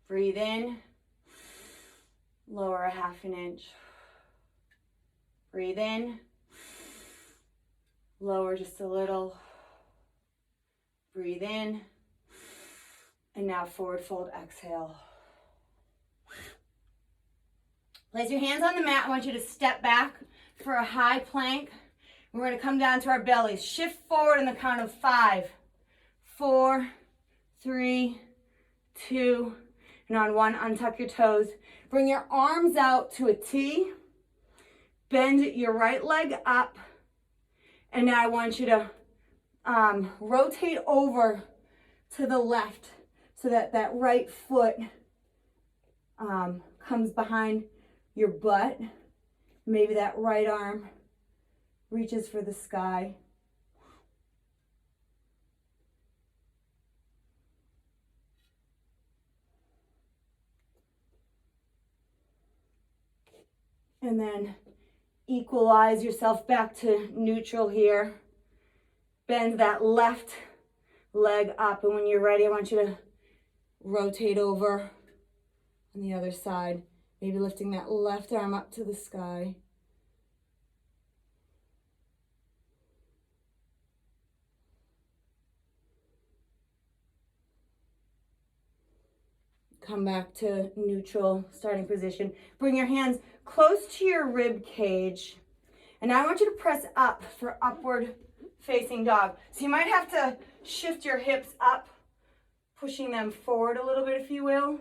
Breathe in. Lower a half an inch. Breathe in. Lower just a little. Breathe in. And now forward fold, exhale. Place your hands on the mat. I want you to step back for a high plank. We're going to come down to our bellies. Shift forward on the count of 5, 4, 3, 2, and on 1, untuck your toes. Bring your arms out to a T. Bend your right leg up. And now I want you to rotate over to the left so that that right foot comes behind your butt. Maybe that right arm reaches for the sky. And then equalize yourself back to neutral here. Bend that left leg up, and when you're ready, I want you to rotate over on the other side. Maybe lifting that left arm up to the sky. Come back to neutral starting position. Bring your hands close to your rib cage. And now I want you to press up for upward facing dog. So you might have to shift your hips up, pushing them forward a little bit, if you will,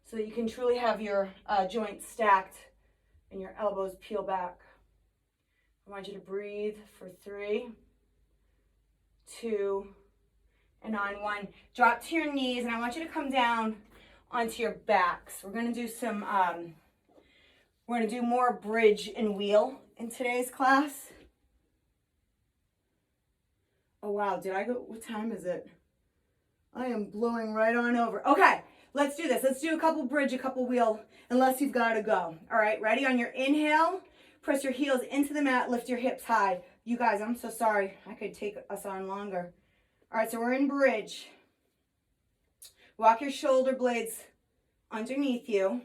so that you can truly have your joints stacked and your elbows peel back. I want you to breathe for 3, 2, and on 1. Drop to your knees, and I want you to come down onto your backs. We're going to do some, we're going to do more bridge and wheel in today's class. Oh wow, did I go, what time is it? I am blowing right on over. Okay, let's do this. Let's do a couple bridge, a couple wheel, unless you've got to go. All right, ready? On your inhale, press your heels into the mat, lift your hips high. You guys, I'm so sorry. I could take us on longer. All right, so we're in bridge. Walk your shoulder blades underneath you.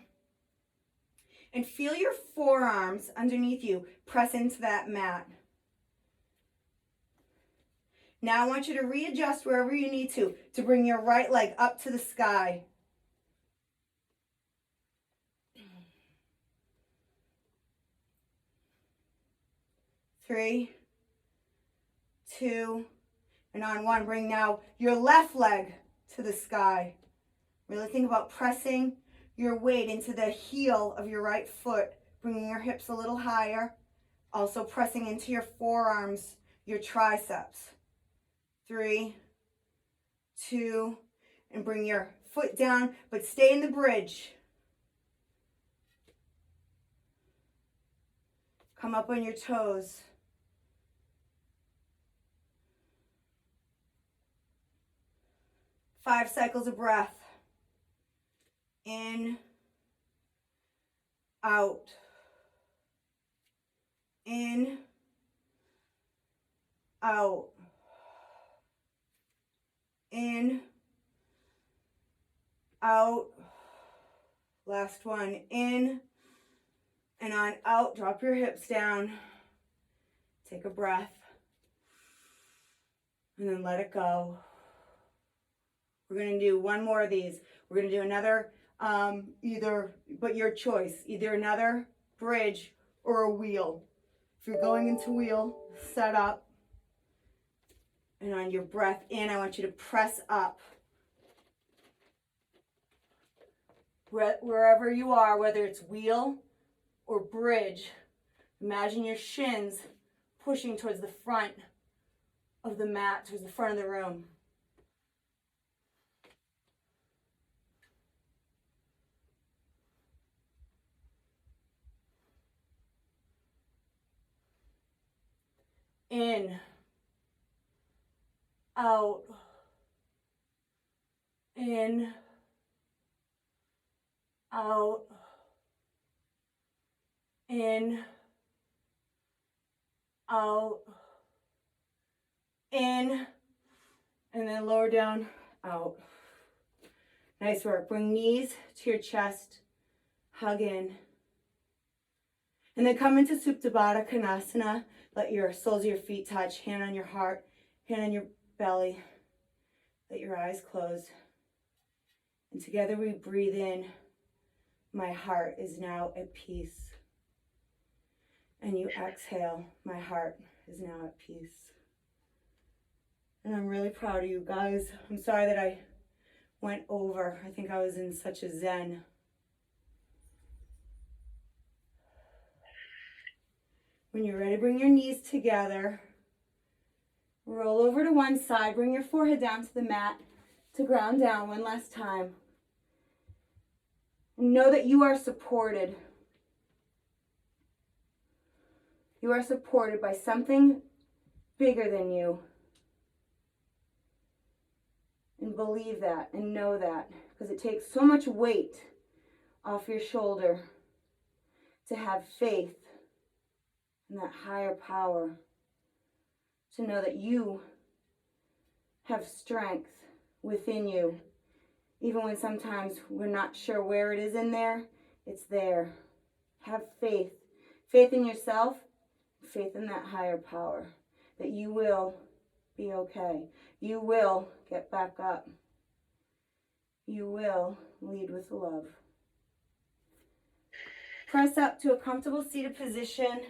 And feel your forearms underneath you press into that mat. Now I want you to readjust wherever you need to bring your right leg up to the sky. Three, 2, and on 1, bring now your left leg to the sky. Really think about pressing your weight into the heel of your right foot, bringing your hips a little higher. Also pressing into your forearms, your triceps. 3, 2, and bring your foot down, but stay in the bridge. Come up on your toes. Five cycles of breath. In, out, in, out, in, out. Last one, in and on, out. Drop your hips down. Take a breath. And then let it go. We're going to do one more of these. We're going to do another, but your choice, either another bridge or a wheel. If you're going into wheel, set up. And on your breath in, I want you to press up. Wherever you are, whether it's wheel or bridge, imagine your shins pushing towards the front of the mat, towards the front of the room. In, out, in, out, in, out, in, and then lower down, out. Nice work. Bring knees to your chest, hug in. And then come into Supta Baddha Konasana. Let your soles of your feet touch, hand on your heart, hand on your belly. Let your eyes close. And together we breathe in. My heart is now at peace. And you exhale. My heart is now at peace. And I'm really proud of you guys. I'm sorry that I went over. I think I was in such a zen. When you're ready, bring your knees together. Roll over to one side. Bring your forehead down to the mat to ground down one last time. And know that you are supported. You are supported by something bigger than you. And believe that and know that, because it takes so much weight off your shoulder to have faith in that higher power, to know that you have strength within you. Even when sometimes we're not sure where it is in there, it's there. Have faith. Faith in yourself, faith in that higher power, that you will be okay. You will get back up. You will lead with love. Press up to a comfortable seated position.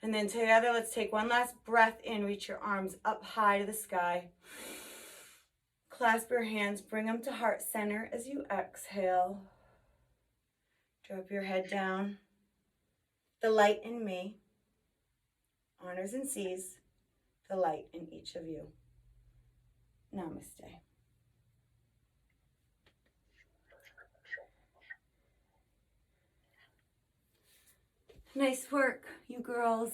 And then together, let's take one last breath in. Reach your arms up high to the sky. Clasp your hands, bring them to heart center as you exhale. Drop your head down. The light in me honors and sees the light in each of you. Namaste. Nice work, you girls.